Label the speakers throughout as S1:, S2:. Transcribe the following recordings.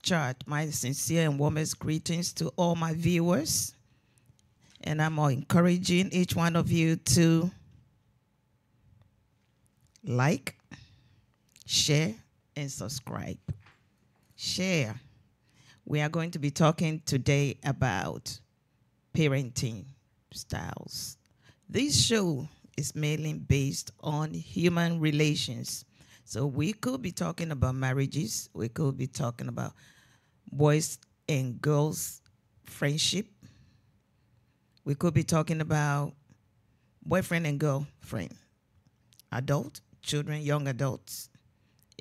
S1: chart. My sincere and warmest greetings to all my viewers. And I'm encouraging each one of you to like, share, and subscribe. Share. We are going to be talking today about parenting styles. This show is mainly based on human relations. So we could be talking about marriages. We could be talking about boys and girls friendship. We could be talking about boyfriend and girlfriend, adult, children, young adults.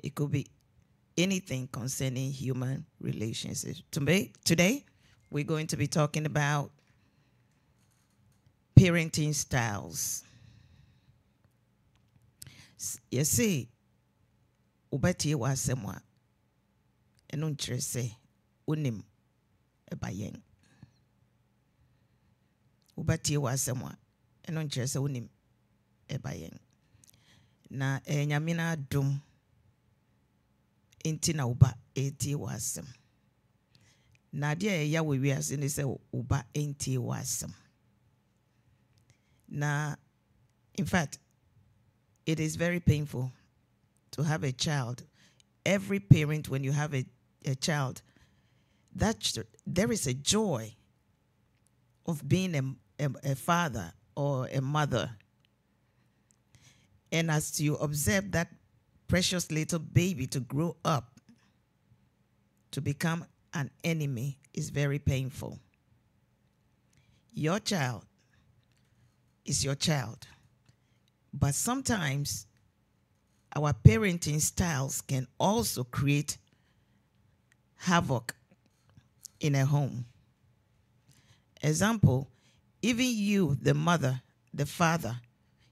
S1: It could be anything concerning human relationships. Today, we're going to be talking about parenting styles. You see, ubati wasemwa eno nkyerɛ sɛ onim ebayeng. Ubati wasemwa eno nkyerɛ sɛ onim ebayeng. Na nyamina dum enti na uba eti wasem. Na dia ya we wiase ne sɛ uba enti wasem. Na in fact, it is very painful to have a child. Every parent, when you have a child, there is a joy of being a father or a mother. And as you observe that precious little baby to grow up, to become an enemy is very painful. Your child is your child. But sometimes our parenting styles can also create havoc in a home. Example, even you, the mother, the father,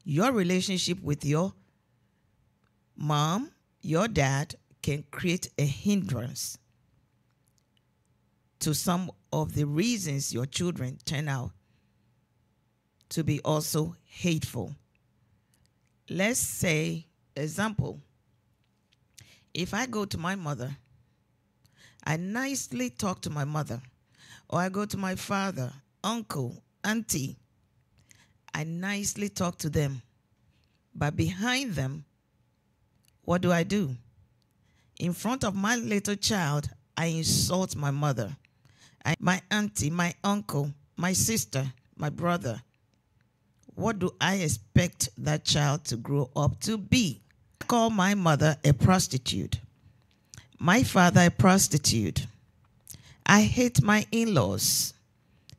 S1: your relationship with your mom, your dad can create a hindrance to some of the reasons your children turn out to be also hateful. Let's say, example, if I go to my mother, I nicely talk to my mother, or I go to my father, uncle, auntie, I nicely talk to them. But behind them, what do? In front of my little child, I insult my mother, my auntie, my uncle, my sister, my brother. What do I expect that child to grow up to be? I call my mother a prostitute, my father a prostitute. I hate my in-laws.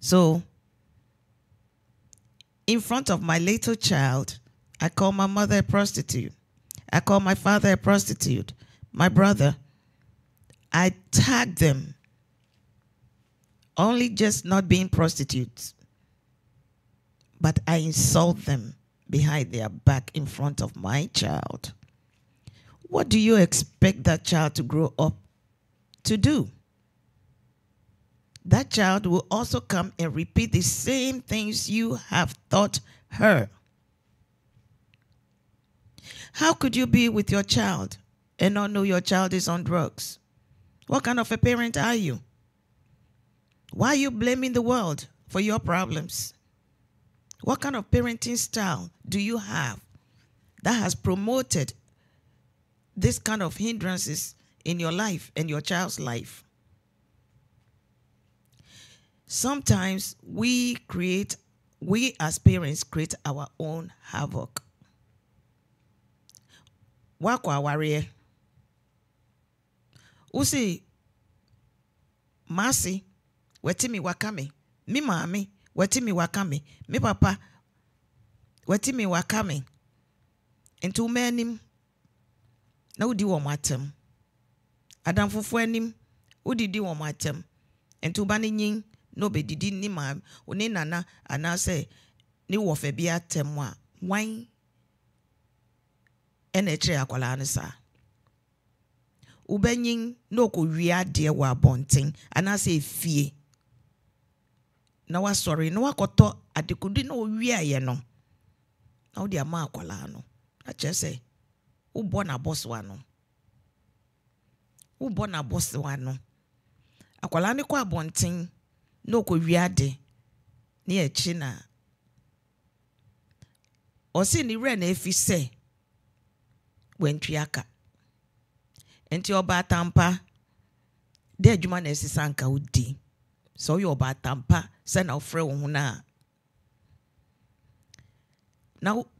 S1: So, in front of my little child, I call my mother a prostitute. I call my father a prostitute. My brother, I tag them. Only just not being prostitutes. But I insult them behind their back in front of my child. What do you expect that child to grow up to do? That child will also come and repeat the same things you have taught her. How could you be with your child and not know your child is on drugs? What kind of a parent are you? Why are you blaming the world for your problems? What kind of parenting style do you have that has promoted this kind of hindrances in your life and your child's life? Sometimes we as parents create our own havoc. Wakwa warrior. Usi Masi, wetimi wakame. Mi mami, wetimi wakame. Mi papa, wetimi wakame. Entu menim, na udi wa matem. Adam fufu enim, udi di wa matem. Entu bani nying, no be didi ni mam. Une nana, anase, ni wofe temwa. Wine. Enetre akwala anisa. Ubenyin no ko wia de wa bonten anase fie. Na wa sorry na wakoto adekudi na wia ye no. Na odi ama akwala no. Na chese ubo na boss wa no. Ubo na boss wa no. akwala ne kwa bonten no ko wiade ne echi na o si ni re na efi se wentwi aka enti oba tampa de adwuma na esisa nka odi so yo oba tampa se na ofre wo hu na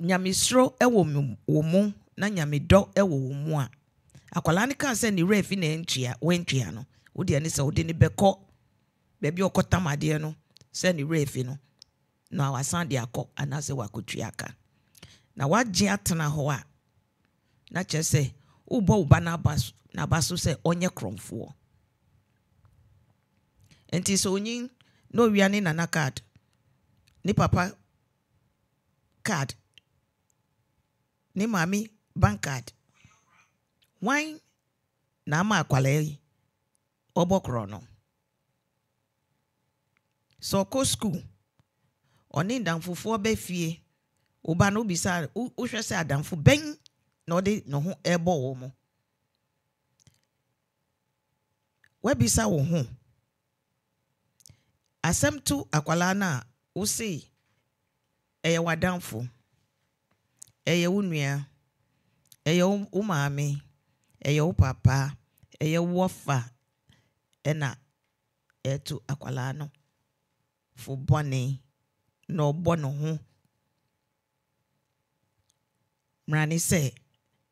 S1: nyamisro ewo mu na nyamido ewo mu a akwala ne ka se ni re fi na entwia wentwia no wodi ani se wodi ni beko bebi okotamade no se ni re fi no na wasan de akọ anase wakotwia aka na wagye atena ho a na chese ubo uba na baso se onye kromfo enti so onyin no wiane nana card ni papa card ni mami bank card wine na ama akwale obokro no so ko school oni ndamfofo be fie oba no bisa wo hwe se adamfo ben na ode no ho ebo wo mo we bisa wo ho asem tu akwala na wo se eye wadamfo eye wo nua eye wo maame eye wo papa eye wo fa ena etu akwala no fo bone no bono ho mrani se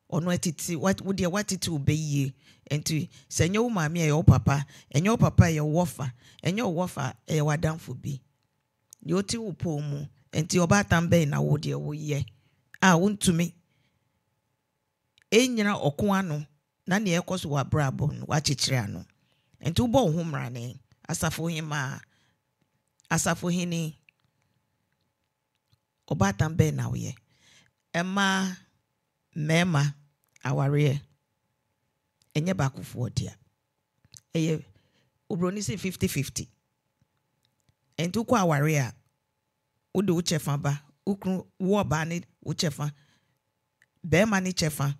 S1: ono atiti watiti obeye enti senye wo maame eye wo papa enye wo papa eye wo fa enye wo fa eye wadamfo bi ye oti wo pomu enti oba tambe na wo de wo ye a wontumi enyina okon ano na ne ekoso wa brabo wa chichire ano enti wo bo ho mrani asafo hima asafo hini oba tambe na wo ye ema mema aware enye bakufo dia eye obroni se 50-50 enti kwa aware a wode wo chefa ba ukru wo ba ni wo chefa be ma ni chefa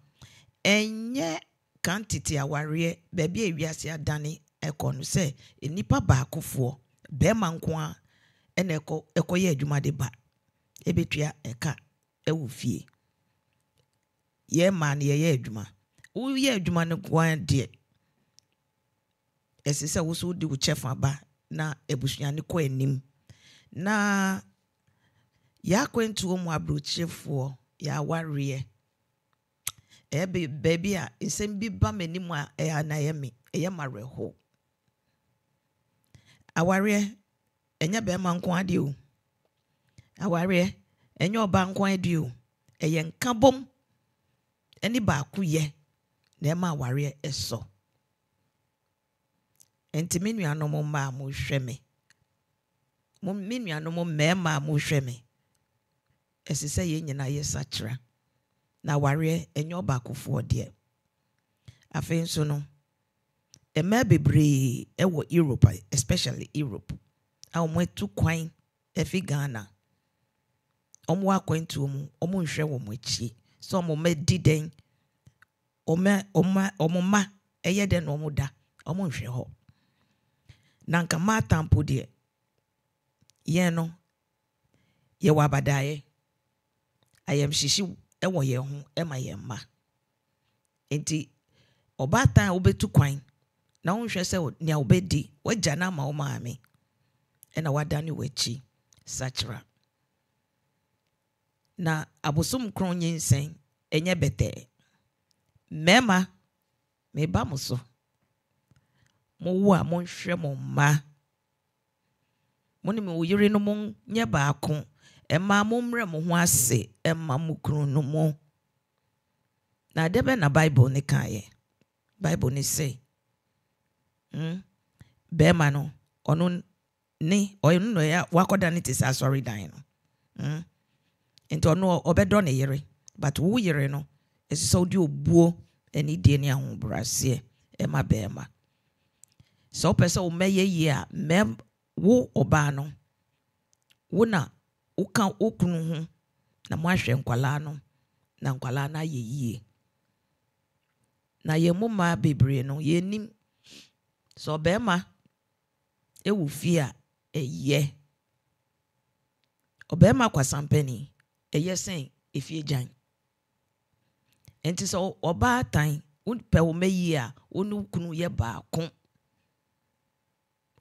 S1: enye quantity aware be bia ewiase adane ekonu se enipa bakufo be ma nko a ene ekoye adwuma de ba ebetua eka ewo fie ye man ye adwuma wo ye adwuma no kwan de esise wo so di wo chefa ba na ebusuane ko anim na ya kwentu mu abrochefo ya ware baby a nsem bi ba manim a na ye me eye mareho aware enya be ma nko ade o aware enya oba nko ade o eye nkabom eni ba ku ye na ma aware eso enti menuanom ma mo hwe me mo menuanom ma mo hwe me esise ye nyina ye sachra na aware enyo ba kofo de afi nso no ema bebre ewo Europe especially Europe a mo etu kwan efi Ghana omo akwantu omo nhwe wo mo echi so omo medi den omo ma eye den omo da omo nhwe ho na nka ma tampo de ye no ye wabadaye ayem shishi ewo ye ho ema ye ma enti obata obetu kwan na wonhwe se nia obedi wagya na ma wo maame ena wadane wachi sachra na abosom kron nyinsen enye bete mema me ba muso mo wo a mo nhwe mo ma moni me wo yire no mo nye baako ema mo mre mo ho ase ema mo kron no mo na debe na Bible ne kaye Bible ni say bema no onu ni oyunu no ya wakoda ni tisa sorry dan no enti onu obedo ne yire but wo yire no esiso odi obuo eni die ne ahobrase ema bema so pese o meye ye a mem wo oba no wo na uka okunu ho na mo ahwe nkwala no na nkwala na ye yie na ye muma bebre no ye nim so bema ewu fie eye obema kwasampani eye sen efie jan enti so oba tan unpe wo meyi a onu kunu ye baako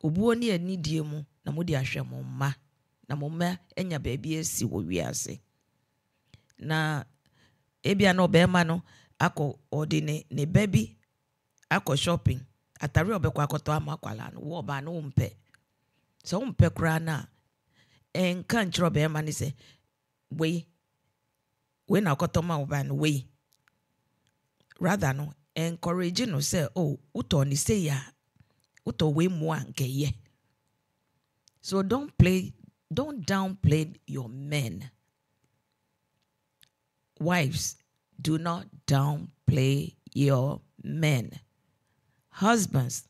S1: obuo ne anidie mu na modi ahwe mo mma na mo mma enya baabi asi wo wiase na ebia no obema no akọ odine ne baby akọ shopping atare obekọ akoto amakwala no wo ba no mpe so mpe kra na enka nchro obema ni se we na akoto ma oba no we rather no encourage no say oh uto ni say ya uto we mo anke ye. So don't downplay your men. Wives, do not downplay your men. Husbands,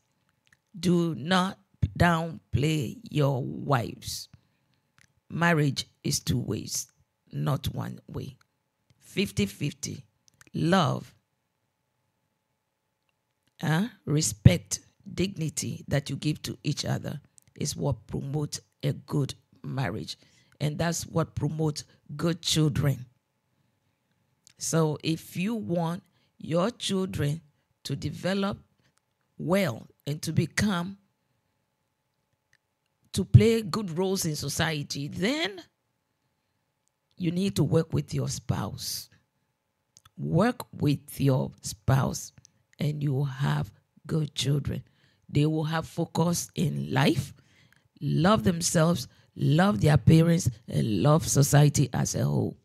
S1: do not downplay your wives. Marriage is 2 ways, not 1 way. 50-50. Love, respect, dignity that you give to each other is what promotes a good marriage. And that's what promotes good children. So if you want your children to develop well and to play good roles in society, then you need to work with your spouse. Work with your spouse and you will have good children. They will have focus in life, love themselves, love their parents, and love society as a whole.